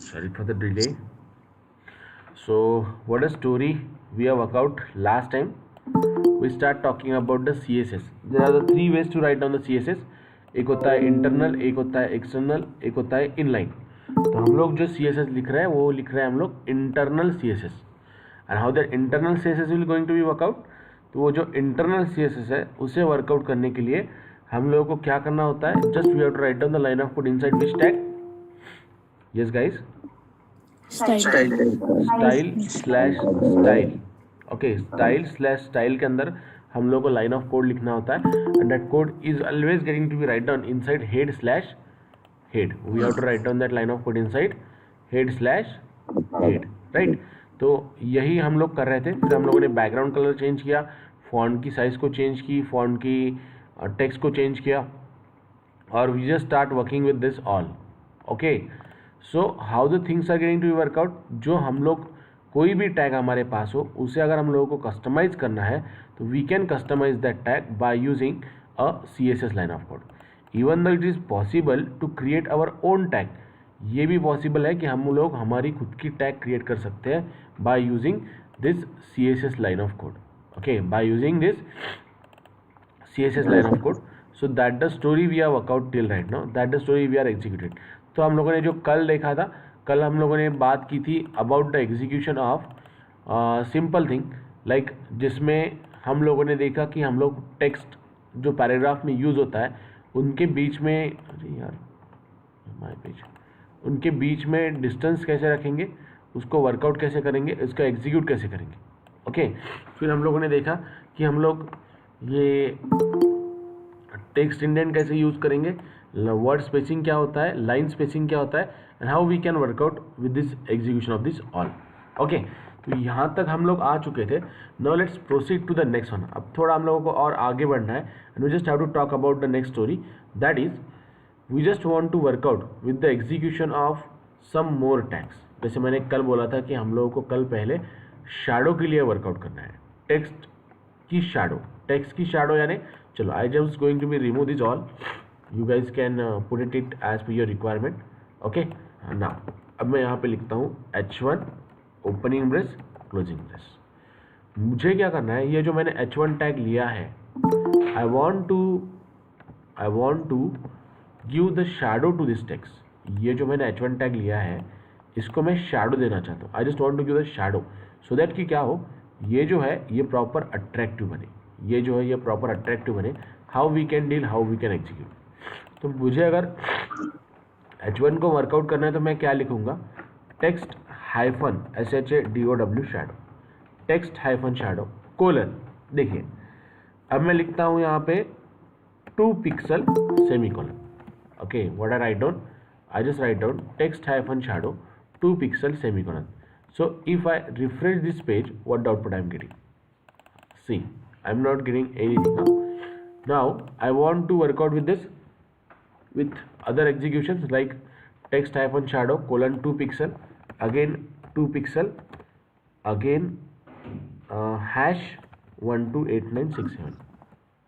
Sorry for the delay. So what a story we have worked out last time. We start talking about the CSS. There are the three ways to write down the CSS. एक होता है internal, एक होता है external, एक होता है inline. तो हम लोग जो CSS लिख रहे हैं वो लिख रहे हैं हम लोग internal CSS. And how that internal CSS will going to be workout. तो वो जो इंटरनल CSS है उसे वर्कआउट करने के लिए हम लोगों को क्या करना होता है, just we have to write down the line of code inside which tag. Yes guys, style style. Okay, style के अंदर हम लोग को लाइन ऑफ कोड लिखना होता है. And that code is always getting to be write down inside head slash head. We have to write down that line of code inside head slash head, right. तो यही हम लोग कर रहे थे. फिर हम लोगों ने बैकग्राउंड कलर चेंज किया, फॉन्ट की साइज को चेंज की, फॉन्ट की टेक्स्ट को चेंज किया, और we just start working with this all. Okay, so how the things are getting to be workout. जो हम लोग कोई भी टैग हमारे पास हो उसे अगर हम लोगों को कस्टमाइज करना है तो we can customise that tag by using a CSS line of code. Even though it is possible to create our own tag. ये भी पॉसिबल है कि हम लोग हमारी खुद की टैग क्रिएट कर सकते हैं by using this CSS line of code. Okay, by using this CSS line of code. So that the story we have worked out till right now, that the story we are executed. तो हम लोगों ने जो कल देखा था, कल हम लोगों ने बात की थी about the execution of simple thing like, जिसमें हम लोगों ने देखा कि हम लोग टेक्स्ट जो पैराग्राफ में यूज़ होता है उनके बीच में, अरे यार माय पेज, उनके बीच में डिस्टेंस कैसे रखेंगे, उसको वर्कआउट कैसे करेंगे, इसको एग्जीक्यूट कैसे करेंगे. ओके, फिर हम लोगों ने देखा कि हम लोग ये टेक्स्ट इंडेंट कैसे यूज़ करेंगे, वर्ड स्पेसिंग क्या होता है, लाइन स्पेसिंग क्या होता है, and how we can workout with this execution of this all. Okay, तो यहाँ तक हम लोग आ चुके थे. Now let's proceed to the next one. अब थोड़ा हम लोगों को और आगे बढ़ना है and we just have to talk about the next story. That is we just want to workout with the execution of some more tags. जैसे मैंने कल बोला था कि हम लोगों को कल पहले शैडो के लिए वर्कआउट करना है. टेक्स्ट की शैडो यानी, चलो I just going to be remove this all. You guys can put it as per your requirement. Okay, now अब मैं यहाँ पे लिखता हूँ H1 opening brace closing brace. मुझे क्या करना है, ये जो मैंने H1 टैग लिया है, I want to give the shadow to this text. ये जो मैंने H1 टैग लिया है इसको मैं शैडो देना चाहता हूँ. I just want to give the shadow so that कि क्या हो, ये जो है ये प्रॉपर अट्रैक्टिव बने. ये जो है ये प्रॉपर अट्रैक्टिव बने. How we can deal, how we can execute. तो मुझे अगर H1 को वर्कआउट करना है तो मैं क्या लिखूंगा, text hyphen SHADOW shadow, text hyphen shadow colon. देखिए अब मैं लिखता हूँ यहाँ पे 2 pixel semi colon. Okay, what I write down, I just write down text hyphen shadow 2 pixel semi colon. So if I refresh this page, what the output I am getting? See, I am not getting anything now. Now I want to work out with this, with other executions like text hyphen shadow colon 2 pixel, again 2 pixel, again hash 128967.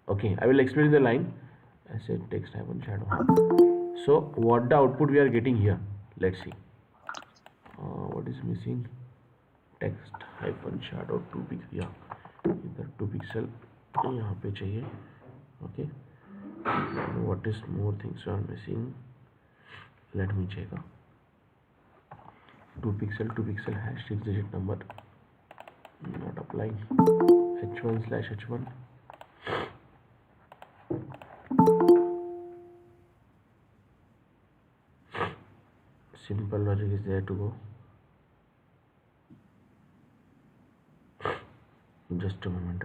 Okay, I will explain the line. I said text hyphen shadow. So what the output we are getting here? Let's see. What is missing? Text hyphen shadow 2 pixel, या इधर 2 pixel यहाँ पे चाहिए. Okay, what is more things are missing, let me check. 2 pixel hash 6 digit number, not applying. H1/H1. simple logic is there to go. Just a moment.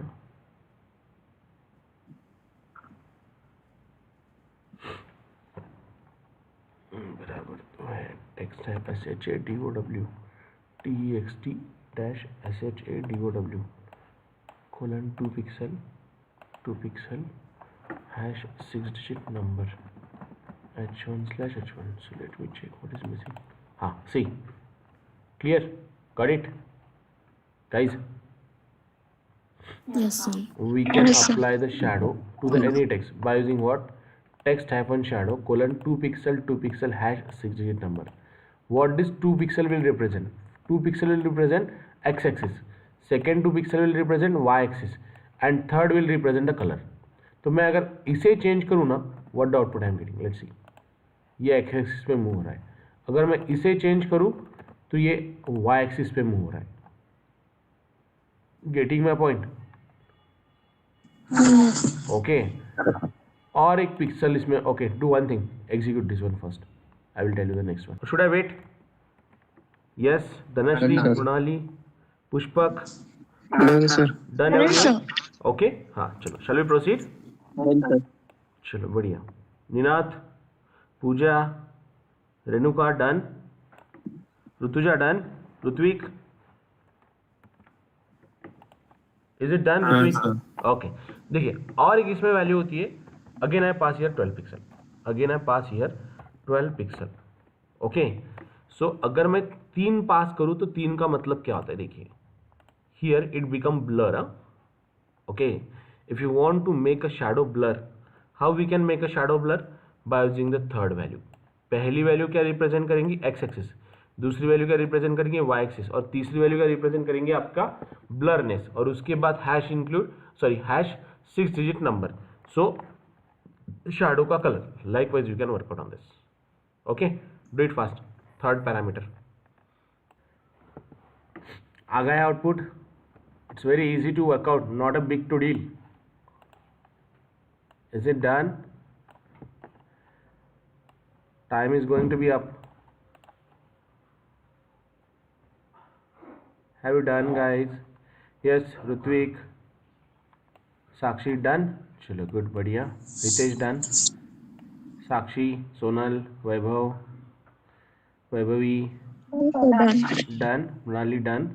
बराबर तो है text type SHADOW TEXT-SHADOW colon 2 pixel hash 6 digit number H1/H1. So let me check what is missing. हाँ, see, clear, got it, guys? Yes, sir. We can apply the shadow to the any text by using what, text hyphen shadow colon 2 picsel hash 6 digit number. what this 2 pixel will represent? 2 pixel will represent x axis, second 2 pixel will represent y axis and third will represent the color. तो मैं अगर इसे change करूँ ना, what the output I am getting, let's see, ये x axis पे move हो रहा है. अगर मैं इसे चेंज करूँ तो ये y axis पे मूव हो रहा है. Getting my point? ओके. और एक पिक्सल इसमें. Okay, do one thing, execute this one first, I will tell you the next one. Should I wait? Yes, Dhanashree, Mrunali, Pushpak, done sir. Done Yes, sir. Okay. हाँ चलो, shall we proceed? Done sir. चलो बढ़िया. Ninath, Pooja, Renuka done, Rutuja done, Ritvik is it done? हाँ, Ritvik? sir. Okay. देखिए, और एक इसमें value होती है, again I pass here 12 pixel, again I pass here 12 pixel. Okay. So अगर मैं 3 पास करूं तो 3 का मतलब क्या होता है? देखिए, here it become blur. Okay. If you want to make a shadow blur, how we can make a shadow blur? By using the third value. पहली वैल्यू क्या रिप्रेजेंट करेंगी? X axis. दूसरी वैल्यू क्या रिप्रेजेंट करेंगे? Y axis. और तीसरी value क्या represent करेंगे? आपका ब्लरनेस. और उसके बाद hash include, sorry, hash 6 digit number. So shadow का colour. Likewise you can work out on this. Okay, do it fast. Third parameter आ गया output. It's very easy to work out, not a big to deal. Is it done? Time is going to be up. Have you done, guys? Yes, Rutvik, Sakshi done. चलो good, बढ़िया. Ritesh done, Sakshi, Sonal, Vaibhav, Vaibhavi Done. Done, Mrinali done,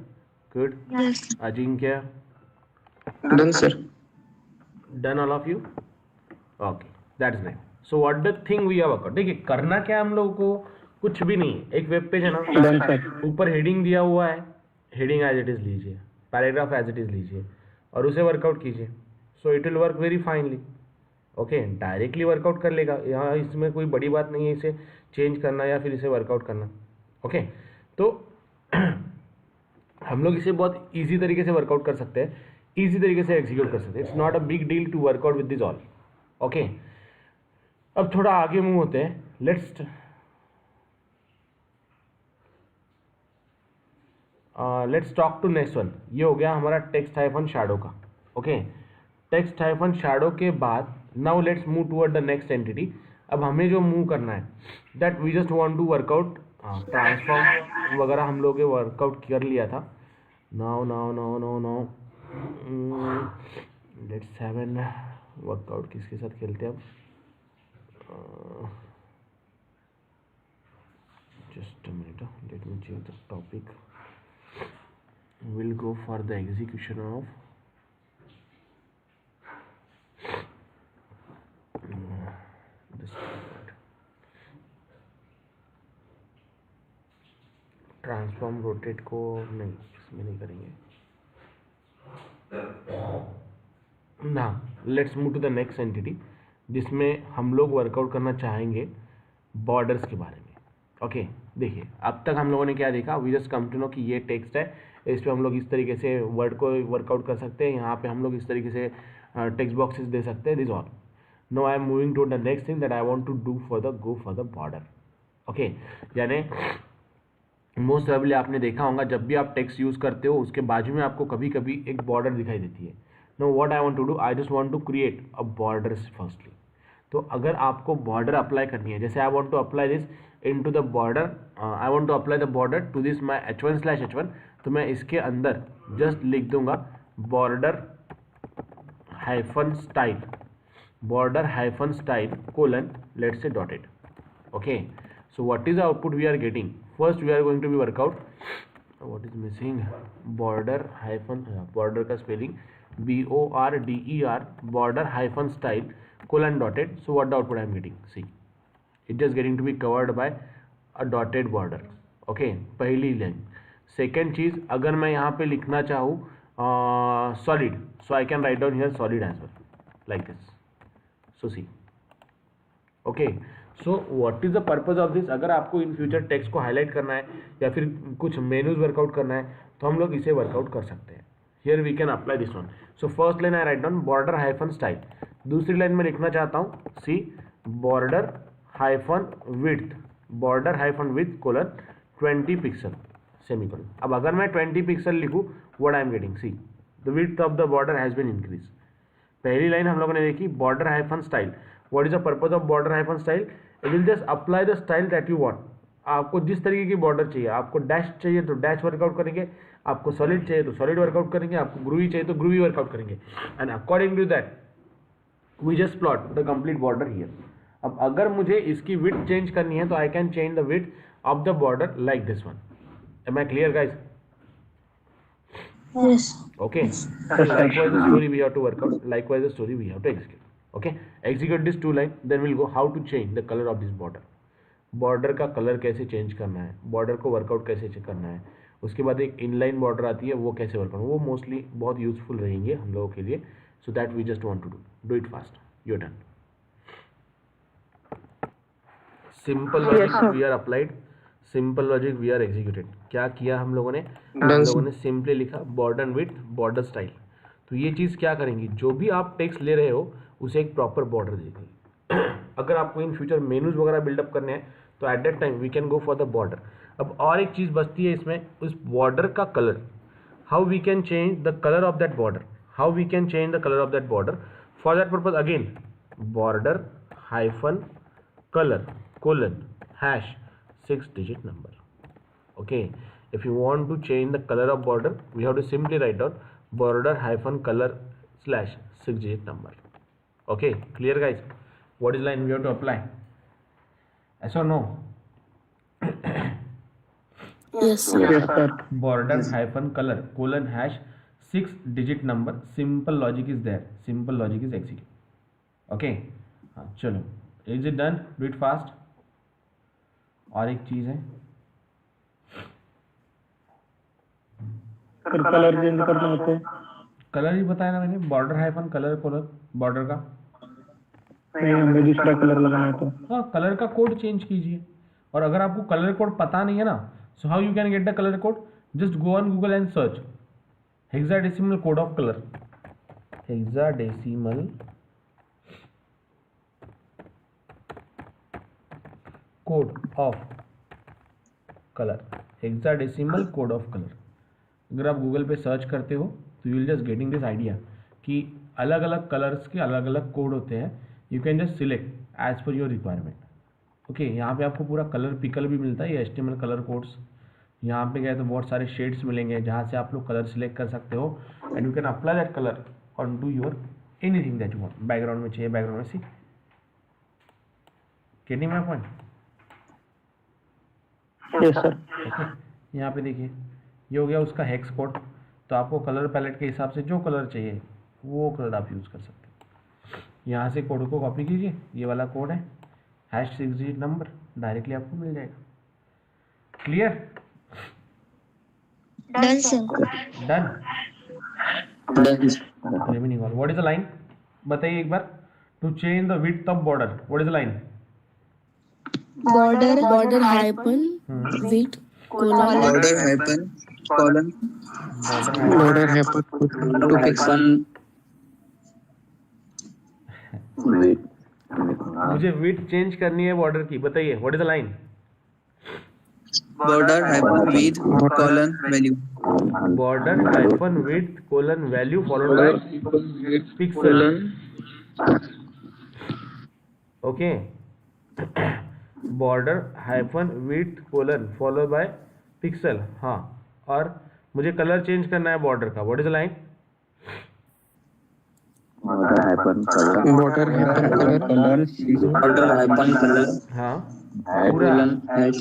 good. Yes. Ajinkya done sir. Done, all of you. Okay, that's nice. So what the thing we have workout. देखिए, करना क्या हम लोगों को? कुछ भी नहीं है. एक वेब पेज है ना, डन सर. ऊपर हेडिंग दिया हुआ है, हेडिंग एज इट इज लीजिए, पैराग्राफ एज इट इज लीजिए और उसे वर्कआउट कीजिए. So it will work very finally. Okay, directly workout कर लेगा. यहाँ इसमें कोई बड़ी बात नहीं है इसे चेंज करना या फिर इसे वर्कआउट करना. ओके, तो हम लोग इसे बहुत ईजी तरीके से वर्कआउट कर सकते हैं, ईजी तरीके से एग्जीक्यूट कर सकते हैं. It's not a big deal to workout with this all. Okay, अब थोड़ा आगे मूव होते हैं. Let's talk to next one. ये हो गया हमारा टेक्स्ट हाइफन शैडो का. ओके, टेक्स्ट हाइफन शैडो के बाद now let's move toward the next entity. अब हमें जो मूव करना है, that we just want to workout. Transform वगैरह हम लोग वर्कआउट कर लिया था. Now now now now now let's have an workout. किसके साथ खेलते हैं अब? Just a minute, let me check the topic. We'll go for the execution of this transform rotate को नहीं, इसमें नहीं करेंगे ना. Let's move to the next entity जिसमें हम लोग वर्कआउट करना चाहेंगे बॉर्डर्स के बारे में. ओके, देखिए, अब तक हम लोगों ने क्या देखा? We just come to know कि ये टेक्स्ट है, इस पर हम लोग इस तरीके से वर्ड को वर्कआउट कर सकते हैं. यहाँ पे हम लोग इस तरीके से टेक्स्ट बॉक्सेस दे सकते हैं. This all. No, I am moving to the next thing that I want to do for the go for the border. Okay, यानी मोस्ट प्रोबेबली आपने देखा होगा, जब भी आप टेक्स्ट यूज़ करते हो उसके बाजू में आपको कभी कभी एक बॉर्डर दिखाई देती है. No, what I want to do, I just want to create a border firstly. तो अगर आपको बॉर्डर अप्लाई करनी है, जैसे I want to apply this into the border, I want to apply the border to this my h1/h1, तो मैं इसके अंदर जस्ट लिख दूंगा border hyphen style, border hyphen style colon, let's say dotted. Okay, so what is the output we are getting? First we are going to be work out what is missing, border hyphen, border का spelling BORDER, border hyphen style colon dotted. So what the output I am getting? See, it just getting to be covered by a dotted border. Okay, पहली line. Second चीज़, अगर मैं यहाँ पे लिखना चाहूँ solid, so I can write down here solid as well like this. So see, okay, so what is the purpose of this? अगर आपको in future text को हाईलाइट करना है या फिर कुछ मेनूज वर्कआउट करना है तो हम लोग इसे वर्कआउट कर सकते हैं. Here we can apply this one. So first line I write down border hyphen style. दूसरी लाइन में लिखना चाहता हूँ see border hyphen width, border hyphen width colon 20 pixel semicolon. अब अगर मैं 20 पिक्सल लिखूँ what I am getting, see the width of the border has been increase. पहली लाइन हम लोगों ने देखी border hyphen style. What is the purpose of border hyphen style? It will just apply the style that you want. आपको जिस तरीके की बॉर्डर चाहिए, आपको डैश चाहिए तो डैश वर्कआउट करेंगे, आपको सॉलिड चाहिए तो सॉलिड वर्कआउट करेंगे, आपको ग्रूवी चाहिए तो ग्रूवी वर्कआउट करेंगे. And according to that we just plot the complete border here. अब अगर मुझे इसकी विड्थ चेंज करनी है तो I can change the width of the border like this one. Am I clear guys? Yes. Okay, likewise the story we have to work out, likewise the story we have to execute. Okay, execute this two line, then we'll go how to change the color of this border. Border का colour कैसे change करना है, border को workout कैसे करना है, उसके बाद एक इनलाइन बॉर्डर आती है वो कैसे वर्क करना है, वो मोस्टली बहुत यूजफुल रहेंगे हम लोगों के लिए. So that we just want to do it fast. You done. Simple logic we are applied, simple logic we are executed. क्या किया हम लोगों ने? हम लोगों ने सिंपली लिखा बॉर्डर विड्थ बॉर्डर स्टाइल. तो ये चीज़ क्या करेंगी, जो भी आप टेक्स्ट ले रहे हो उसे एक प्रॉपर बॉर्डर देगी. अगर आपको इन फ्यूचर मेनूज वगैरह बिल्डअप करने हैं तो at that time we can go for the border. अब और एक चीज़ बचती है इसमें, उस बॉर्डर का colour. How we can change the colour of that border, how we can change the colour of that border. For that purpose again border hyphen colour colon hash 6-digit number. Okay, if you want to change the color of border we have to simply write down border hyphen color slash 6-digit number. Okay, clear guys? What is line we have to apply? Yes or no? Yes, sir. Yes, sir. Border hyphen color colon hash 6-digit number. Simple logic is there, simple logic is execute. Okay, चलो, is it done? Do it fast. और एक चीज है फिर colour change करना होता है. Colour ही बताया ना मैंने, border hyphen colour colon border का. नहीं, हमें दूसरा कलर लगाना होता है. हाँ, कलर का कोड चेंज कीजिए. और अगर आपको कलर कोड पता नहीं है ना, so how you can get the colour code? Just go on Google and search hexadecimal code of colour. Hexadecimal code of colour, hexadecimal code of colour. अगर आप गूगल पे सर्च करते हो तो you will just getting this idea कि अलग अलग colours के अलग अलग कोड होते हैं. You can just select as per your requirement. Okay, यहाँ पे आपको पूरा कलर पिकल भी मिलता है, ये HTML कलर कोड्स. यहाँ पे गए तो बहुत सारे शेड्स मिलेंगे जहाँ से आप लोग कलर सिलेक्ट कर सकते हो and you can apply that colour on to your anything that you want. Background में चाहिए बैकग्राउंड में, see getting my point? Yes sir. Okay, यहाँ पे देखिए ये हो गया उसका हेक्स कोड. तो आपको कलर पैलेट के हिसाब से जो कलर चाहिए वो कलर आप यूज़ कर सकते हैं. यहाँ से कोड को कॉपी कीजिए, ये वाला कोड है हैश 6-digit नंबर, डायरेक्टली आपको मिल जाएगा. Clear? Done, sir. Done. Done. Remaining what is the line? बताइए एक बार. To change the width of border what is the line? Border hyphen width colon Border hyphen colon border hyphen 2 pixel. मुझे width change करनी है border की, बताइए what is the line? Border hyphen width colon value. Border hyphen width colon value followed by pixel. Okay, border hyphen width colon follow by pixel. हाँ, और मुझे colour change करना है बॉर्डर का. What is the line? Border hyphen color. Border hyphen color. हाँ, पूरा Colon hash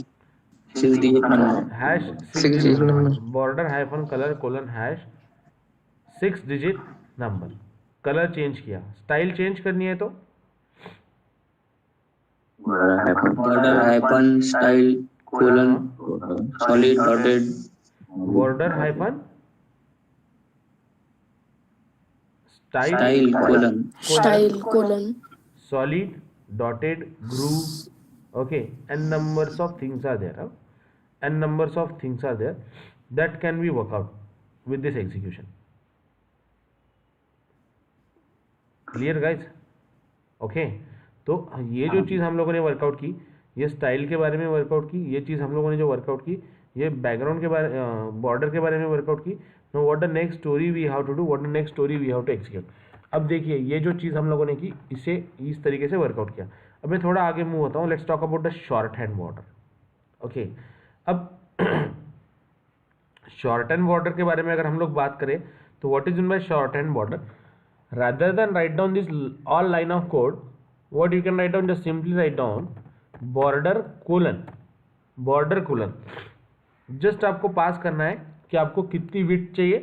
6-digit number. Hash 6-digit number. Border hyphen colour colon hash 6-digit number. Colour change किया. Style change करनी है तो Border hyphen style colon solid dotted. Border hyphen Style colon style colon solid dotted groove Okay, and numbers of things are there, and numbers of things are there that can be work out with this execution. Clear guys? Okay, तो ये जो चीज़ हम लोगों ने workout की, ये style के बारे में वर्कआउट की, ये चीज़ हम लोगों ने जो वर्कआउट की, ये बैकग्राउंड के बारे, बॉर्डर के बारे में वर्कआउट की. No what the next story we have to do, what the next story we have to execute. अब देखिए ये जो चीज़ हम लोगों ने की, इसे इस तरीके से वर्कआउट किया. अब मैं थोड़ा आगे मूव होता हूँ. Let's talk about the short hand border. Okay, अब शॉर्ट हैंड बॉर्डर के बारे में अगर हम लोग बात करें तो what is in by short hand border. Rather than write down this all line of code, what you can write down, just simply write down border colon, border colon. just आपको पास करना है कि आपको कितनी विड्थ चाहिए.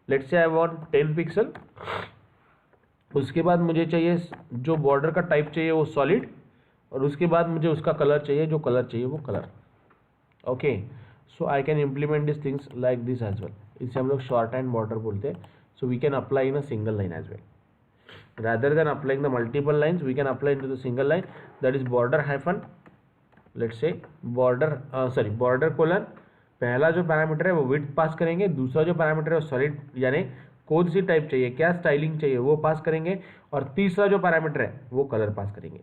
Let's say I want 10 pixel. उसके बाद मुझे चाहिए जो बॉर्डर का टाइप चाहिए वो सॉलिड, और उसके बाद मुझे उसका कलर चाहिए, जो कलर चाहिए वो colour. Okay, so I can implement this things like this as well. इसे हम लोग शॉर्ट हैंड बॉर्डर बोलते हैं. So we can apply in a single line as well. Rather than applying the multiple lines, we can apply into the single line, that is border hyphen, let's say border border colon. पहला जो parameter है वो width पास करेंगे, दूसरा जो parameter है वो solid यानी कौन सी टाइप चाहिए, क्या स्टाइलिंग चाहिए वो पास करेंगे, और तीसरा जो पैरामीटर है वो कलर पास करेंगे.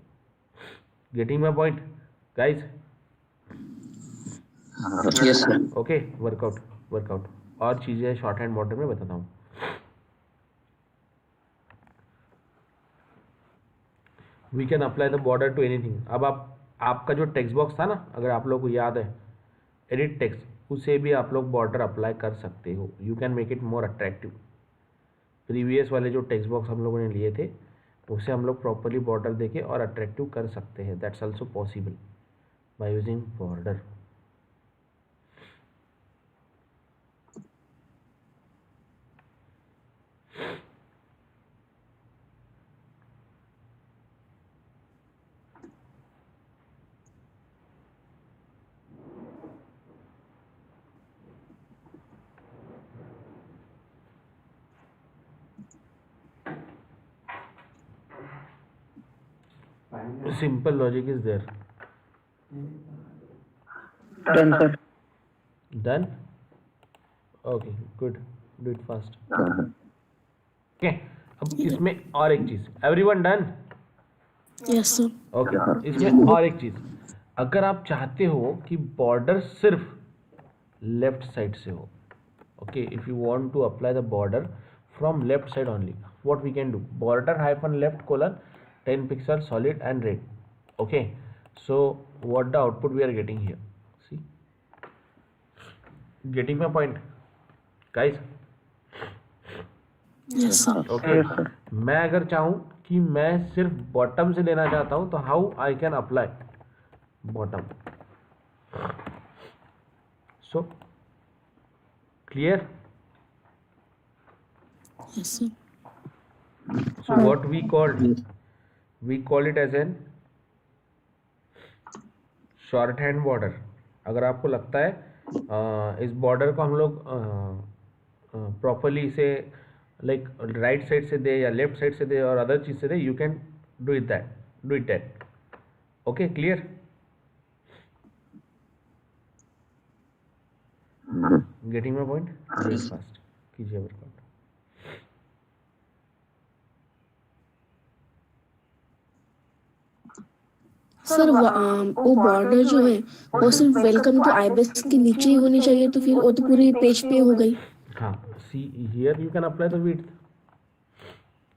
Getting my point guys? Yes sir. Okay, workout और चीज़ें शॉर्ट हैंड बॉर्डर में बताता हूँ. We can apply the border to anything. अब आपका जो टेक्स्ट बॉक्स था ना, अगर आप लोग को याद है एडिट टेक्स्ट, उसे भी आप लोग बॉर्डर अप्लाई कर सकते हो. You can make it more attractive. Previous वाले जो टेक्स्ट बॉक्स हम लोगों ने लिए थे उसे हम लोग प्रॉपरली बॉर्डर देके और अट्रैक्टिव कर सकते हैं. That's also possible by using border. Simple logic is there. Done, sir. Done? Okay, good. Do it fast. Okay. अब इसमें और एक चीज. Everyone done? Yes, sir. Okay. इसमें और एक चीज. अगर आप चाहते हो कि बॉर्डर सिर्फ लेफ्ट साइड से हो, okay, if you want to apply the border from left side only, what we can do? Border hyphen left colon 10 pixel solid and red. Okay, so what the output we are getting here? See, getting my point guys? Yes, sir. Okay, मैं अगर चाहूँ कि मैं सिर्फ bottom से लेना चाहता हूँ तो how I can apply bottom. So clear? Yes, sir. So what we call it as an short hand border. अगर आपको लगता है इस बॉर्डर को हम लोग प्रॉपरली इसे लाइक राइट साइड से दे या लेफ्ट साइड से दे और अदर चीज से दे, you can do it that. Okay, clear? Getting my point? Fast कीजिए वर्कआउट. सर वो बॉर्डर जो है वो सिर्फ वेलकम टू आईबीएस के नीचे ही होनी चाहिए, तो फिर वो तो पूरी पेज पे हो गई. हाँ, see here you can apply the width.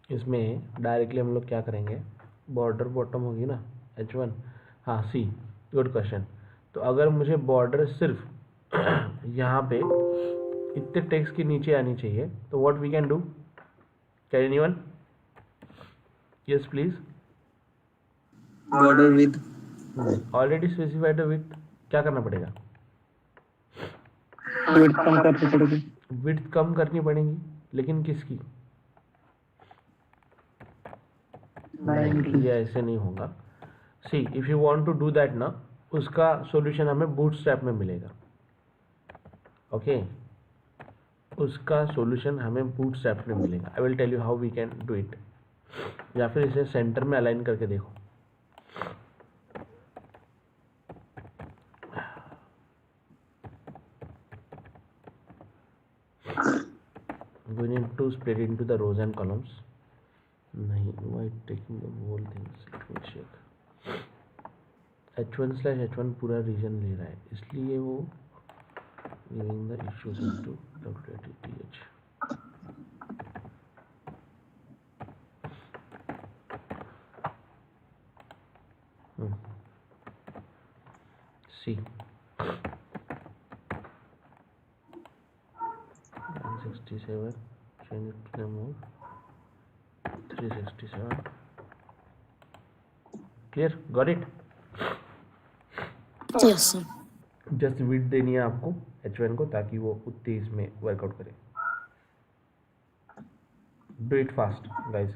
इसमें डायरेक्टली हम लोग क्या करेंगे, बॉर्डर बॉटम होगी ना H1. हाँ, सी गुड क्वेश्चन. तो अगर मुझे बॉर्डर सिर्फ यहाँ पे इतने टेक्स्ट के नीचे आनी चाहिए तो what we can do? Can anyone? Yes please. Border with already specified the width. क्या करना पड़ेगा? विड्थ कम करनी पड़ेगी. विड्थ कम करनी पड़ेगी, लेकिन किसकी? ये ऐसे नहीं होगा. See if you want to do that ना, उसका सॉल्यूशन हमें बूटस्ट्रैप में मिलेगा. ओके, उसका सॉल्यूशन हमें बूटस्ट्रैप में मिलेगा. I will tell you how we can do it. या फिर इसे सेंटर में अलाइन करके देखो. we need to split into the rows and columns. नहीं, why taking the whole things? Let me check. h1/h1 पूरा रीजन ले रहा है, इसलिए वो giving the issues into wtth. See, 967, change it to the mode 367. Clear? Got it? Yes sir. Just width देनी है आपको h1 को, ताकि वो उतनी इसमें वर्कआउट करे. Do it fast guys.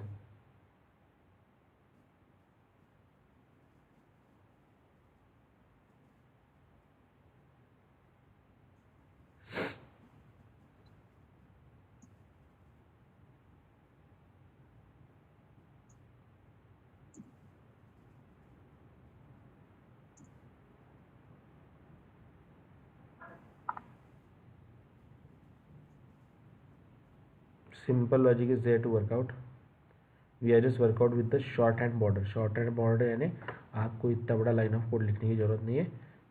Simple logic is there to work out. We are just work out with the shorthand border. Shorthand border यानी आपको इतना बड़ा लाइन ऑफ कोड लिखने की जरूरत नहीं है,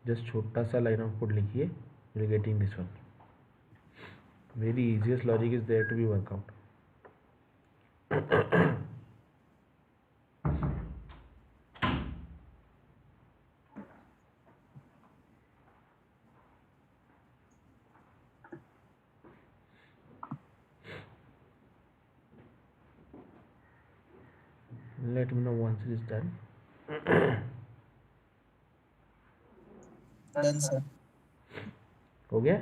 जस्ट छोटा सा लाइन ऑफ कोड लिखिए. You will getting this one. Very easiest logic is there to be work out. Let me know once it is done. Done, sir. हो गया?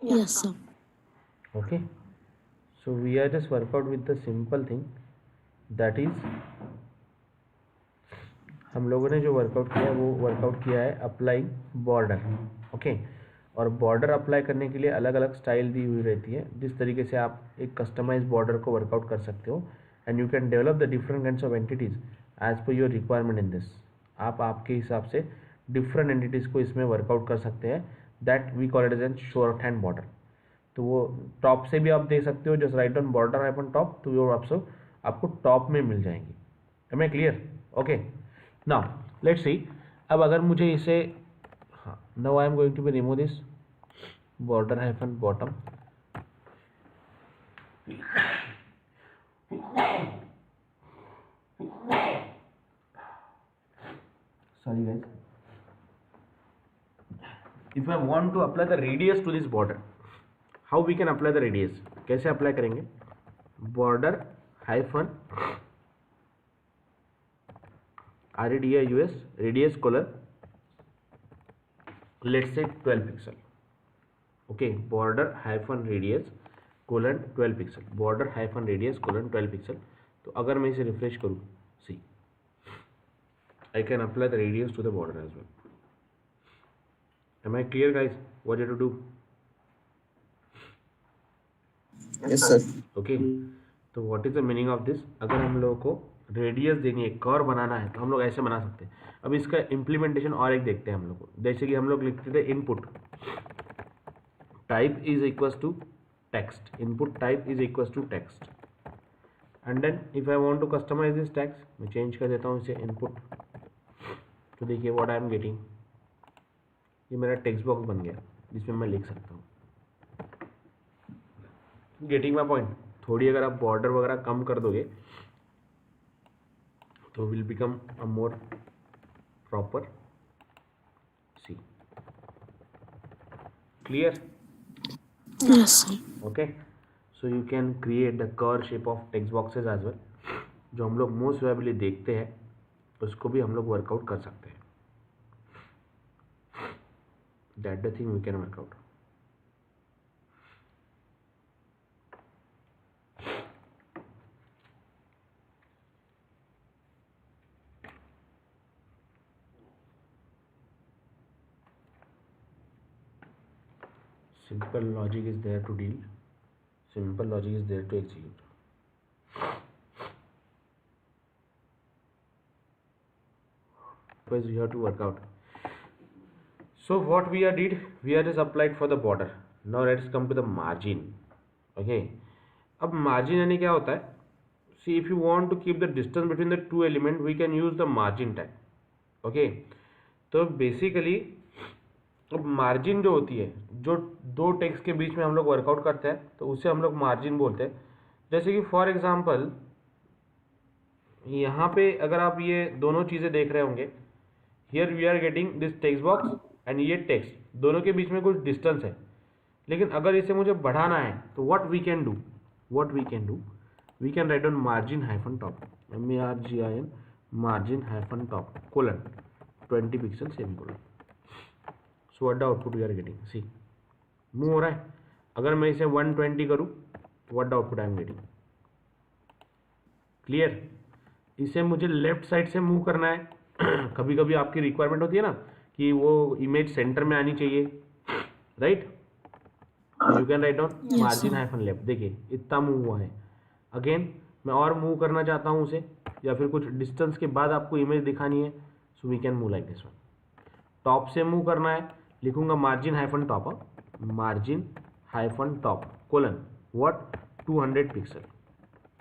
Yes sir. Okay. So we are just work out with the simple thing, that is हम लोगों ने जो workout किया है वो workout किया है अप्लाइंग बॉर्डर. ओके. और बॉर्डर अप्लाई करने के लिए अलग अलग स्टाइल दी हुई रहती है, जिस तरीके से आप एक कस्टमाइज बॉर्डर को वर्कआउट कर सकते हो. And you can develop the different kinds of entities as per your requirement in this. आप आपके हिसाब से डिफरेंट एंटिटीज़ को इसमें वर्कआउट कर सकते हैं. That we call it as an shorthand border. तो वो टॉप से भी आप दे सकते हो, just write on border hyphen top, तो वो आपको टॉप में मिल जाएंगी. Am I clear? Okay. Now let's see. अब अगर मुझे इसे, हाँ, now I am going to be remove this border hyphen bottom. Sorry guys. If I want to apply the radius to this border, how we can apply the radius? कैसे apply करेंगे? Border hyphen radius radius colon, let's say 12 pixel. Okay, border hyphen radius colon 12 pixel. Border hyphen radius colon 12 pixel. तो अगर मैं इसे refresh करूँ, see, I can apply the radius to the border as well. Am I clear guys? What you have to do? Yes, sir. Okay. तो what is the meaning of this? अगर हम लोगों को रेडियस देनी है, curve बनाना है, तो हम लोग ऐसे बना सकते हैं. अब इसका इम्प्लीमेंटेशन और एक देखते हैं हम लोग को. जैसे कि हम लोग लिखते थे input type is equals to text. Input type is equals to text. And then if I want to customise this text, मैं चेंज कर देता हूँ इसे इनपुट. तो देखिए व्हाट आई एम गेटिंग. ये मेरा टेक्स्ट बॉक्स बन गया जिसमें मैं लिख सकता हूँ. Getting my point. थोड़ी अगर आप बॉर्डर वगैरह कम कर दोगे तो will become a more proper. See clear? Yes sir. Okay. So you can create the curve shape of text boxes as well. जो हम लोग मोस्ट प्रोबेबली देखते हैं उसको भी हम लोग वर्कआउट कर सकते हैं. That the thing we can workout. Simple logic is there to deal. Simple logic is there to execute. First, you have to work out. So what we did, we are just applied for the border. Now let's come to the margin. Okay, अब margin यानी क्या होता है? See if you want to keep the distance between the two element we can use the margin tag. Okay, तो basically अब margin जो होती है, जो दो टेक्स्ट के बीच में हम लोग वर्कआउट करते हैं तो उसे हम लोग मार्जिन बोलते हैं. जैसे कि फॉर एग्जांपल यहाँ पे अगर आप ये दोनों चीज़ें देख रहे होंगे, here we are getting this text box and ये टेक्स्ट, दोनों के बीच में कुछ डिस्टेंस है. लेकिन अगर इसे मुझे बढ़ाना है तो what we can do, we can write down margin hyphen top, MARGIN margin hyphen top colon 20 pixel semicolon. So what the output we are getting, see move हो रहा है. अगर मैं इसे 120 करूँ तो what the output I am getting. Clear? इसे मुझे लेफ्ट साइड से मूव करना है. कभी कभी आपकी रिक्वायरमेंट होती है ना कि वो इमेज सेंटर में आनी चाहिए, right? You can write down margin hyphen left. देखिए इतना मूव हुआ है. अगेन मैं और मूव करना चाहता हूँ उसे, या फिर कुछ डिस्टेंस के बाद आपको इमेज दिखानी है, so we can move like this one. Top से मूव करना है, लिखूंगा margin hyphen top, margin hyphen top colon what 200 pixel.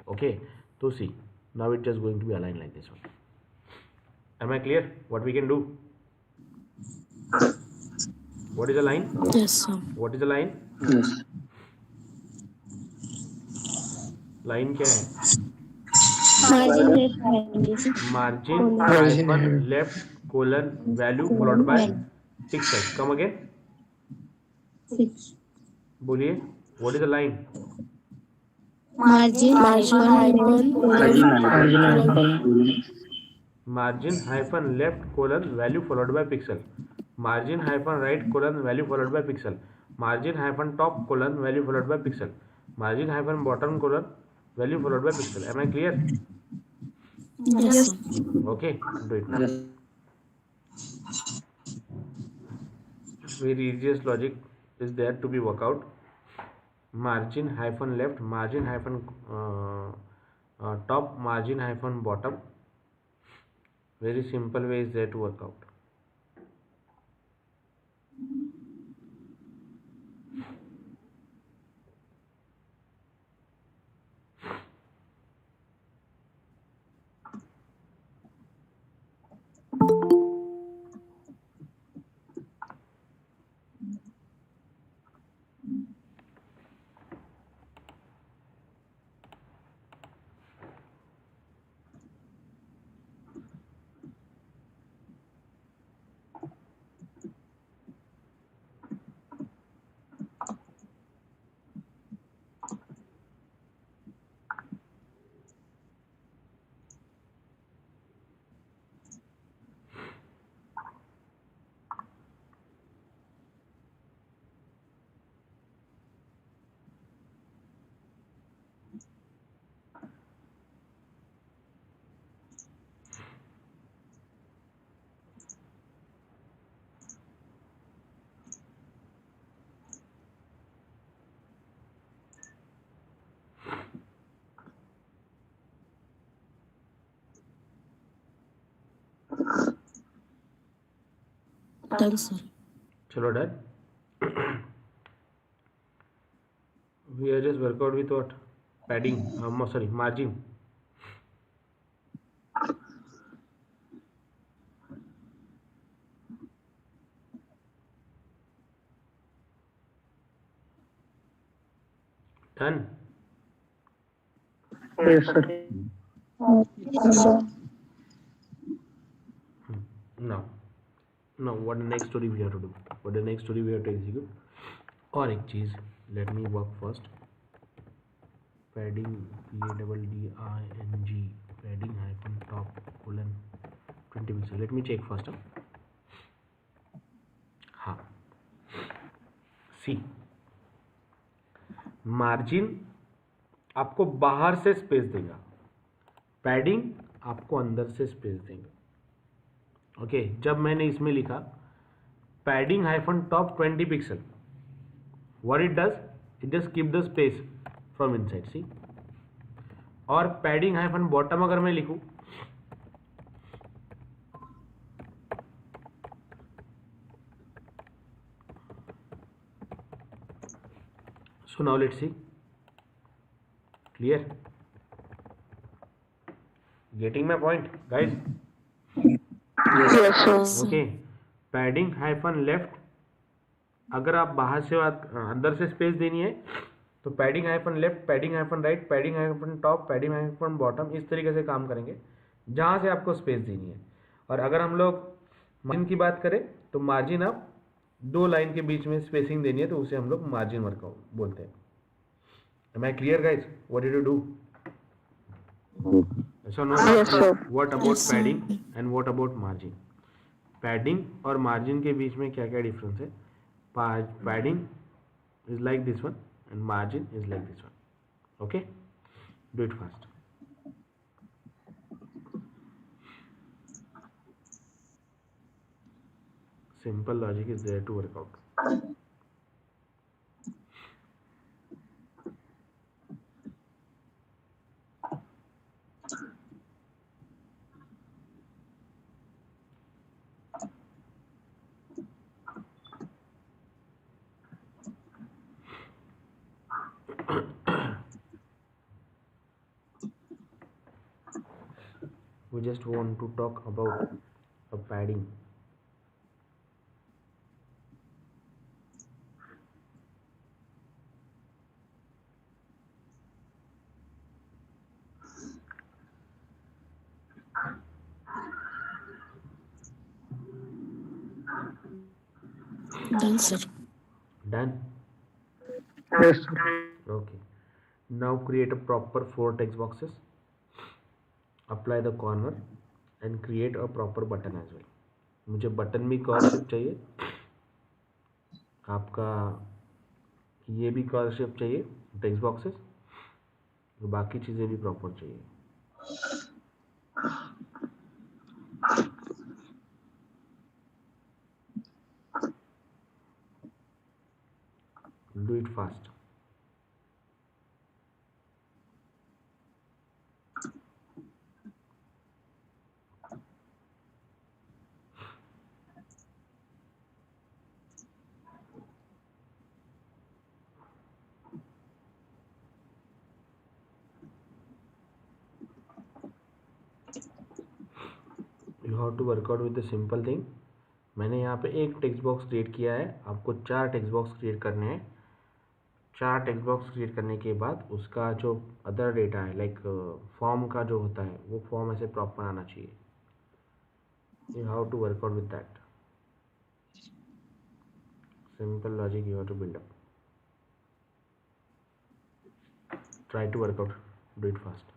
Okay, तो see now it just going to be aligned like this one. Am I clear what we can do? What is a line? Yes, sir. What is a line? Yes. line क्या है? Margin left hand. Margin Margin hyphen है. left colon value followed by pixel. Come again. बोलिए what is a line? Margin hyphen Margin hyphen left colon value followed by pixel. Margin hyphen right colon value followed by pixel. Margin hyphen top colon value followed by pixel. Margin hyphen bottom colon value followed by pixel. Am I clear? Yes. Okay, do it now. Yes. Very easiest logic is there to be worked out. Margin hyphen left, margin hyphen top, margin hyphen bottom. Very simple way is there to work out. Done, sir. Chalo done. We are just work out with what? Padding. Sorry, margin. Done. Yes, sir. Now what the next story we have to do? What the next story we have to execute? और एक चीज, let me work first. Padding PADDING padding hyphen top colon 20 pixel. Let me check first. हाँ, सी margin आपको बाहर से space देगा, padding आपको अंदर से स्पेस देगा. ओके, जब मैंने इसमें लिखा padding hyphen top 20 pixel, what it does, it just keep the space from inside. See, और पैडिंग हाइफन बॉटम अगर मैं लिखूं So now let's see. Clear? Getting my point, guys? Yes, sir. Okay, padding hyphen left, अगर आप बाहर से अंदर से स्पेस देनी है तो padding hyphen left, padding hyphen right, padding hyphen top, padding hyphen bottom, इस तरीके से काम करेंगे जहाँ से आपको स्पेस देनी है। और अगर हम लोग मार्जिन की बात करें तो मार्जिन आप दो लाइन के बीच में स्पेसिंग देनी है तो उसे हम लोग मार्जिन वर्कआउट बोलते हैं। Am I clear, guys? What did you do? So no. Yes, sir. What about Yes, sir. padding and what about margin? Padding और मार्जिन के बीच में क्या क्या डिफरेंस है? Padding is like this one and margin is like this one. Okay, do it fast. Simple logic is there to work out. We just want to talk about a padding. Done, sir. Done? Yes, sir. Okay. Now create a proper 4 text boxes. Apply the corner and create a proper button as well. मुझे button भी curve shape चाहिए, आपका ये भी curve shape चाहिए text boxes, और बाकी चीज़ें भी प्रॉपर चाहिए. Do it fast. You have to work out with the simple thing. मैंने यहाँ पे एक टेक्स्ट बॉक्स क्रिएट किया है, आपको 4 टेक्स्ट बॉक्स क्रिएट करने हैं. 4 टेक्स्ट बॉक्स क्रिएट करने के बाद उसका जो अदर डेटा है लाइक फॉर्म का जो होता है वो फॉर्म ऐसे प्रॉपर आना चाहिए. You have to work out with that. Simple logic you have to build up. Try to work out. Do it fast.